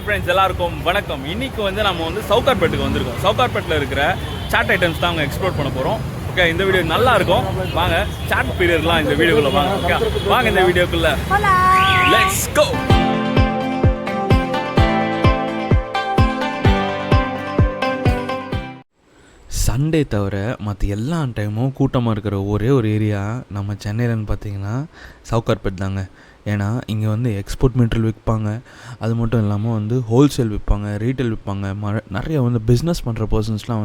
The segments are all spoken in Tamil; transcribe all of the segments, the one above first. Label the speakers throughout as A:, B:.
A: ஃப்ரெண்ட்ஸ் எல்லாருக்கும் வணக்கம். இன்றைக்கி நம்ம சவுகார்பேட்டுக்கு வந்திருக்கோம். சவுகார்பேட்டில் இருக்கிற சாட் ஐட்டம்ஸ் தான் அவங்க எக்ஸ்ப்ளோர் பண்ண போகிறோம். ஓகே, இந்த வீடியோ நல்லா இருக்கும். வாங்க சாட் பீரியட்லாம் இந்த வீடியோக்குள்ளே வாங்க. ஓகே, வாங்க இந்த வீடியோக்குள்ளே லெட்ஸ் கோ. சண்டே தவிர மற்ற எல்லா டைமும் கூட்டமாக இருக்கிற ஒரே ஒரு ஏரியா நம்ம சென்னையிலன்னு பார்த்தீங்கன்னா சவுகார்பேட் தாங்க. ஏன்னா இங்கே எக்ஸ்போர்ட் மெட்டீரியல் விற்பாங்க, அது மட்டும் இல்லாமல் ஹோல்சேல் விற்பாங்க, ரீட்டைல் விற்பாங்க. நிறைய பிஸ்னஸ் பண்ணுற பர்சன்ஸ்லாம்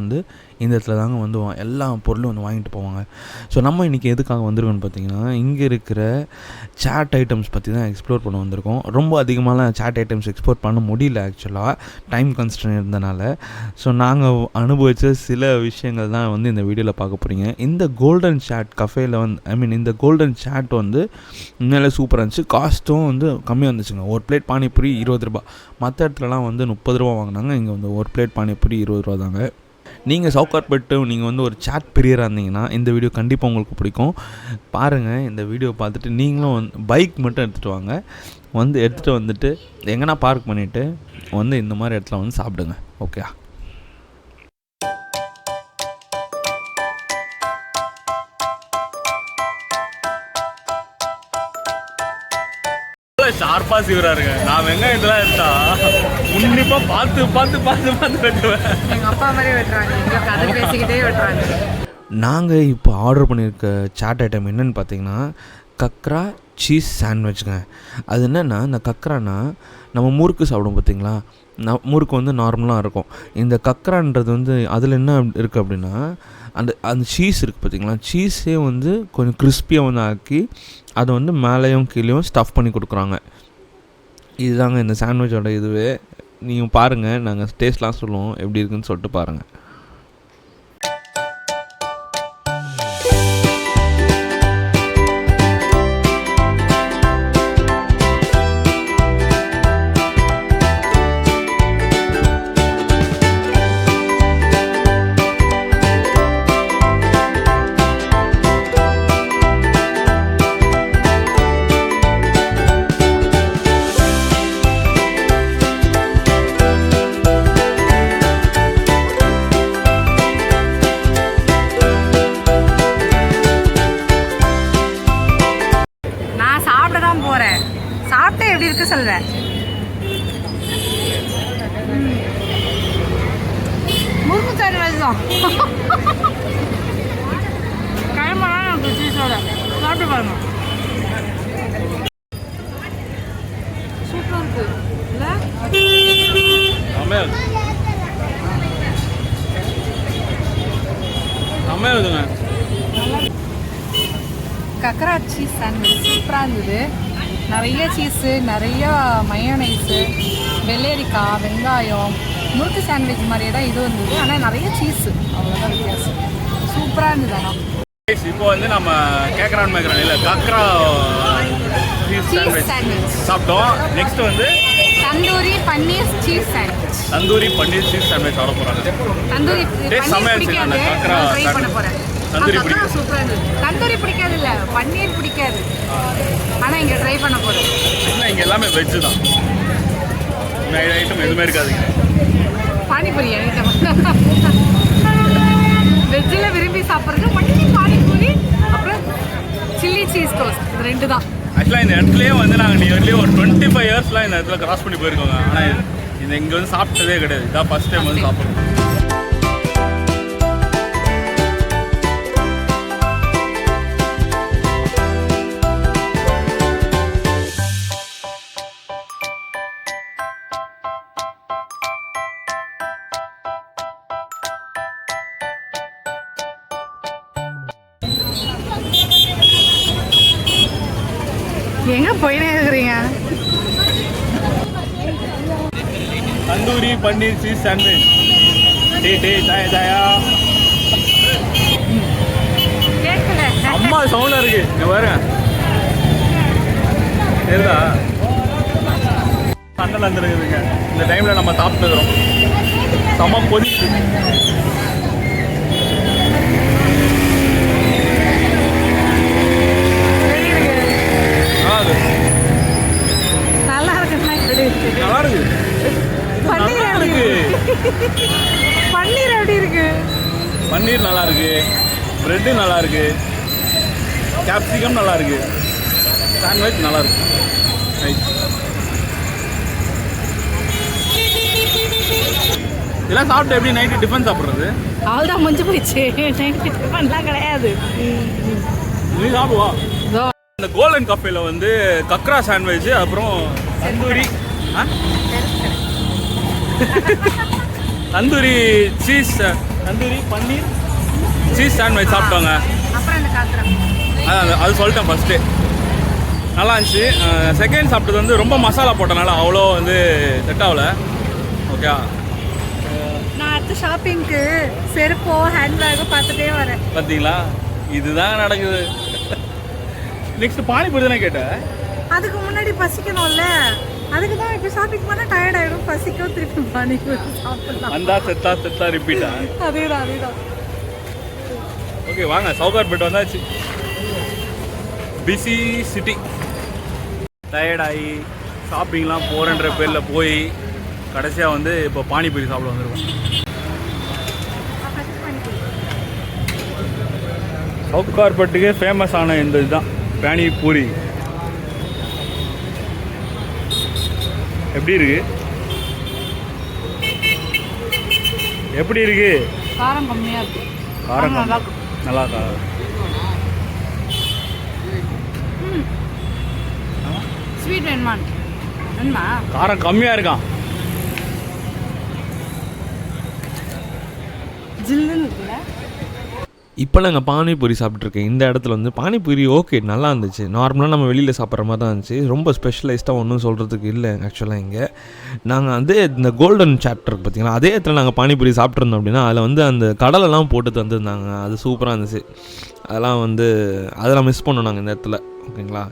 A: இந்த இடத்துல தாங்க எல்லா பொருளும் வாங்கிட்டு போவாங்க. ஸோ நம்ம இன்றைக்கி எதுக்காக வந்திருக்கோன்னு பார்த்தீங்கன்னா, இங்கே இருக்கிற சாட் ஐட்டம்ஸ் பற்றி தான் எக்ஸ்ப்ளோர் பண்ண வந்திருக்கோம். ரொம்ப அதிகமாகலாம் சாட் ஐட்டம்ஸ் எக்ஸ்ப்ளோர் பண்ண முடியல ஆக்சுவலாக, டைம் கன்ஸ்ட்ரெயின் இருந்தனால. ஸோ நாங்கள் அனுபவித்த சில விஷயங்கள் தான் இந்த வீடியோவில் பார்க்க போகிறீங்க. இந்த கோல்டன் சாட் கஃபேயில் இந்த கோல்டன் சாட் உண்மையிலே சூப்பராக இருந்துச்சு. காஸ்ட்டும் கம்மியாக இருந்துச்சுங்க. ஒரு பிளேட் பானிபூரி 20 ரூபா. மற்ற இடத்துலலாம் 30 ரூபா வாங்கினாங்க. இங்கே ஒரு பிளேட் பானிபூரி 20 ரூபா தாங்க. நீங்கள் சவுகார்பேட்டு நீங்கள் ஒரு சாட் பிரியராக இருந்தீங்கன்னா இந்த வீடியோ கண்டிப்பாக உங்களுக்கு பிடிக்கும். பாருங்கள், இந்த வீடியோ பார்த்துட்டு நீங்களும் பைக் மட்டும் எடுத்துகிட்டு வாங்க. எடுத்துகிட்டு வந்துட்டு எங்கன்னா பார்க் பண்ணிவிட்டு இந்த மாதிரி இடத்துல சாப்பிடுங்க. ஓகே, ஷார்ப்பா சிவரா இருக்கு. நான் வெங்காயத்தெல்லாம் எடுத்தா உன்னிப்பா பார்த்து பார்த்து பார்த்து பார்த்து வெட்டுவேன்.
B: எங்க அப்பா மாதிரி வெட்டுறாங்க, எங்களுக்கு அதை பேசிக்கிட்டே வெட்டுறாங்க.
A: நாங்கள் இப்போ ஆர்டர் பண்ணியிருக்க சாட் ஐட்டம் என்னென்னு பார்த்தீங்கன்னா கக்ரா சீஸ் சாண்ட்விச்சுங்க. அது என்னென்னா, இந்த கக்ரானா நம்ம முறுக்கு சாப்பிடும் பார்த்தீங்களா, முறுக்கு நார்மலாக இருக்கும். இந்த கக்ரான்றது அதில் என்ன இருக்குது அப்படின்னா, அந்த சீஸ் இருக்குது பார்த்தீங்களா, சீஸே கொஞ்சம் கிறிஸ்பியாக ஆக்கி அதை மேலேயும் கீழேயும் ஸ்டஃப் பண்ணி கொடுக்குறாங்க. இதுதாங்க இந்த சாண்ட்விச்சோட இதுவே. நீங்கள் பாருங்கள், நாங்கள் டேஸ்ட்லாம் சொல்லுவோம் எப்படி இருக்குன்னு சொல்லிட்டு பாருங்கள்.
B: சாப்பிட்டே எப்படி இருக்கு சொல்றேன். முறுக்கு சாண்ட்விச் தான். கைமான சீஸோட சாப்பிட்டு பாருங்க. சூப்பராக இருக்கு இல்லை? கக்ரா சீஸ் சாண்ட்விச் சூப்பராக இருந்தது. நிறைய சீஸு, நிறைய மயோனைஸு, வெள்ளரிக்காய், வெங்காயம், முறுக்கு சாண்ட்விச் மாதிரியே தான் இது இருந்தது. ஆனால் நிறைய சீஸு, அவ்வளோதான் வித்தியாசம். சூப்பராக இருந்தது. ஆனால்
A: இப்போ நம்ம கேட்குறான்னு மேக்கிறான் இல்லை, கக்ரா சீஸ் சாண்ட்விச் சாப்பிட்டோம். நெக்ஸ்ட்
B: தந்தூரி பன்னீர் சீஸ் சாண்ட்விச்.
A: தந்தூரி பன்னீர் சீஸ் சாண்ட்விச் சாப்பிட போகிறாங்க.
B: தந்தூரி பிடிக்காது, ட்ரை பண்ண போகிறேன். சூப்பராக இருந்தது. தந்தூரி பிடிக்காது இல்லை, பன்னீர் பிடிக்காது. ஆனால் இங்கே ட்ரை பண்ண போகிறேன்.
A: இல்லை, இங்கே எல்லாமே வெஜ்ஜு தான். ஐட்டம் எதுவுமே இருக்காதுங்க.
B: பானிபூரி ஐட்டம் வெஜ்ஜில் விரும்பி சாப்பிட்றது மட்டும் பானிபூரி, அப்புறம் சில்லி சீஸ் டோஸ்ட். இது 2 தான்.
A: ஆக்சுவலாக இந்த இடத்துலேயே நாங்கள் நியர்லி ஒரு 25 இயர்ஸ்லாம் இந்த இடத்துல கிராஸ் பண்ணி போயிருக்கோங்க. ஆனால் இது இங்கே சாப்பிட்டதே கிடையாது. இதான் ஃபஸ்ட் டைம் சாப்பிட்றோம்.
B: எங்க போயினே இருக்கிறீங்க?
A: தந்தூரி பன்னீர் சீஸ் சாண்ட்விச். டே ஜாயா
B: கேட்கல,
A: அம்மா சவுண்டாக இருக்கு. இங்கே பாருங்க, சரிதா? சண்டை வந்துருக்குதுங்க. இந்த டைமில் நம்ம சாப்பிட்டுக்கிறோம். செம்ம கொதிக்குது.
B: நல்லா இருக்கு.
A: நல்லா இருக்கு.
B: பன்னீர் எப்படி இருக்கு?
C: பன்னீர் நல்லா இருக்கு, பிரெட்டு நல்லா இருக்கு, கேப்சிகம் நல்லா இருக்கு, சாண்ட்விச் நல்லா இருக்கு. ரைட், இதெல்லாம் சாப்பிட்டு எப்படி நைட்டு டிஃபன் சாப்பிட்றது?
B: அவ்வளோதான் முடிஞ்சு போயிடுச்சு. டிஃபன்லாம் கிடையாது.
C: நீ சாப்பிடுவா.
B: இதோ
C: இந்த கோல்டன் கஃபேல வந்து கக்ரா சாண்ட்விச், அப்புறம் தந்தூரி தந்தூரி சீஸ், தந்தூரி பன்னீர் சீஸ் சாண்ட்விச் சாப்பிட்டோங்க.
B: அப்புறம் இந்த காத்துறேன்.
C: அது சொல்லிட்டேன் ஃபஸ்ட்டு, நல்லா இருந்துச்சு. செகண்ட் சாப்பிட்டது வந்து ரொம்ப மசாலா போட்டனால அவ்வளோ வந்து செட் ஆகல. ஓகே,
B: நான் அடுத்த ஷாப்பிங்க்கு செருப்போ ஹேண்ட்பேக்கோ பார்த்துட்டே வரேன்.
C: பார்த்தீங்களா, இதுதான் நடக்குது. நெக்ஸ்ட் பானிபூரி தானே கேட்டேன்.
B: அதுக்கு முன்னாடி பசிக்கணும்ல, அதுக்கு தான் இப்போ ஷாப்பிங் பண்ணால் டயர்ட் ஆகிடும், பசிக்கும், திருப்பி பானிபூரி சாப்பிடலாம்.
C: அந்த செத்தா ரிப்பீட்டா?
B: அதேதான்.
C: ஓகே, வாங்க சவுகார்பேட் வந்தாச்சு. Busy city. டயர்டாகி ஷாப்பிங்லாம் போகிறன்ற பேரில் போய் கடைசியாக வந்து இப்போ பானிபூரி சாப்பிட வந்துருக்கோம். சவுகார்பேட்டுக்கே ஃபேமஸ் ஆன இந்த இதுதான் பானிபூரி. எப்படி இருக்கு? எப்படி இருக்கு?
B: காரம் கம்மியாக இருக்கு.
C: காரம்
B: நல்லா இருக்கு.
C: நல்லா இருக்கா?
B: ஸ்வீட் வேணுமா?
C: காரம் கம்மியாக இருக்கான்.
B: ஜில்லுன்னு இருக்குல்ல.
A: இப்போ நாங்கள் பானிபூரி சாப்பிட்ருக்கேன். இந்த இடத்துல வந்து பானிபூரி ஓகே நல்லா இருந்துச்சு, நார்மலாக நம்ம வெளியில் சாப்பிட்ற மாதிரி தான் இருந்துச்சு. ரொம்ப ஸ்பெஷலைஸ்டாக ஒன்றும் சொல்கிறதுக்கு இல்லை ஆக்சுவலாக. இங்கே நாங்கள் வந்து இந்த கோல்டன் சாப்டர் பார்த்தீங்கன்னா அதே இடத்துல நாங்கள் பானிபூரி சாப்பிட்ருந்தோம் அப்படின்னா அதில் வந்து அந்த கடலெல்லாம் போட்டு தந்துருந்தாங்க. அது சூப்பராக இருந்துச்சு. அதெல்லாம் மிஸ் பண்ணோம் நாங்கள் இந்த இடத்துல. ஓகேங்களா,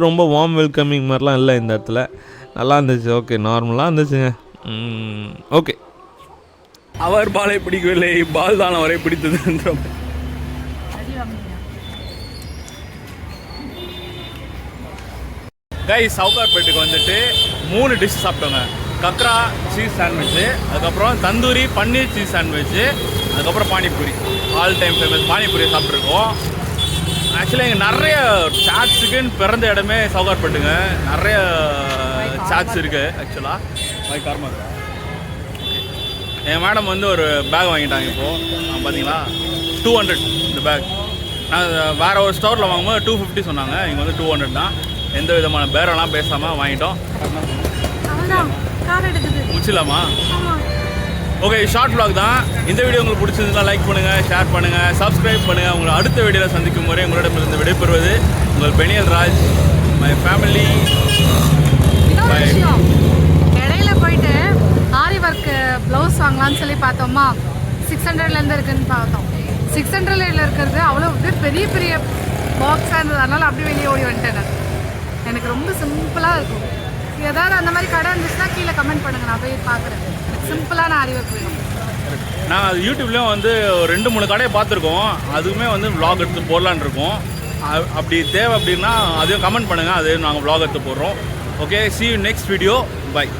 A: ரொம்ப வார்ம் வெல்கமிங் மாதிரிலாம் இல்லை இந்த இடத்துல. நல்லா இருந்துச்சு. ஓகே, நார்மலாக இருந்துச்சுங்க. ஓகே,
C: அவர் பாலை பிடிக்கவில்லை, பால் தான் அவரை பிடித்தது. கைஸ், சவுகார்பேட்டுக்கு வந்துட்டு 3 டிஷ் சாப்பிட்டோங்க. கக்ரா சீஸ் சாண்ட்விச்சு, அதுக்கப்புறம் தந்தூரி பன்னீர் சீஸ் சாண்ட்விச்சு, அதுக்கப்புறம் panipuri. All time famous panipuri சாப்பிட்ருக்கோம். ஆக்சுவலாக இங்கே நிறைய சாட்ஸுக்குன்னு பிறந்த இடமே சவுகார்பேட்டுங்க. நிறைய சாட்ஸ் இருக்குது ஆக்சுவலாக. காரமாக இருக்கா? என் மேடம் வந்து ஒரு பேக் வாங்கிட்டாங்க இப்போது. பார்த்தீங்களா, 200 இந்த பேக். நான் வேறு ஒரு ஸ்டோரில் வாங்கும்போது 250 சொன்னாங்க. இங்கே வந்து 200 தான். எந்த விதமான பேரெல்லாம் பேசாமல் வாங்கிட்டோம். முடிச்சிடலாமா? ஓகே, ஷார்ட் vlog தான். இந்த வீடியோ உங்களுக்கு பிடிச்சிருந்தா லைக் பண்ணுங்கள், ஷேர் பண்ணுங்கள், சப்ஸ்கிரைப் பண்ணுங்கள். உங்களை அடுத்த வீடியோவில் சந்திக்கும் முறை உங்களிடமிருந்து விடைபெறுவது உங்கள் பெனியல் ராஜ், மை ஃபேமிலி.
B: இடையில போயிட்டு ஆரி ஒர்க் ப்ளவுஸ் வாங்கலாம்னு சொல்லி பார்த்தோமா, 600லேருந்து இருக்குதுன்னு பார்த்தோம். 600ல இருக்கிறது அவ்வளோ பெரிய பெரிய பாக்ஸாக இருந்தது. அதனால் அப்படியே வெளியே ஓடி வந்துட்டேன் நான். எனக்கு ரொம்ப சிம்பிளாக இருக்கும். ஏதாவது அந்த மாதிரி கடை இருந்துச்சுன்னா கீழே கமெண்ட் பண்ணுங்கள், நான் போய் பார்க்குறேன். சிம்பிளான ஆரி ஒர்க் வேணும்.
C: நாங்கள் அது யூடியூப்லேயும் வந்து 2-3 கடையை பார்த்துருக்கோம். அதுவுமே வந்து vlog எடுத்து போடலான்னு இருக்கோம். அப்படி தேவை அப்படின்னா அதையும் கமெண்ட் பண்ணுங்கள், அதையும் நாங்கள் vlog எடுத்து போடுறோம். Okay, see you next video. Bye.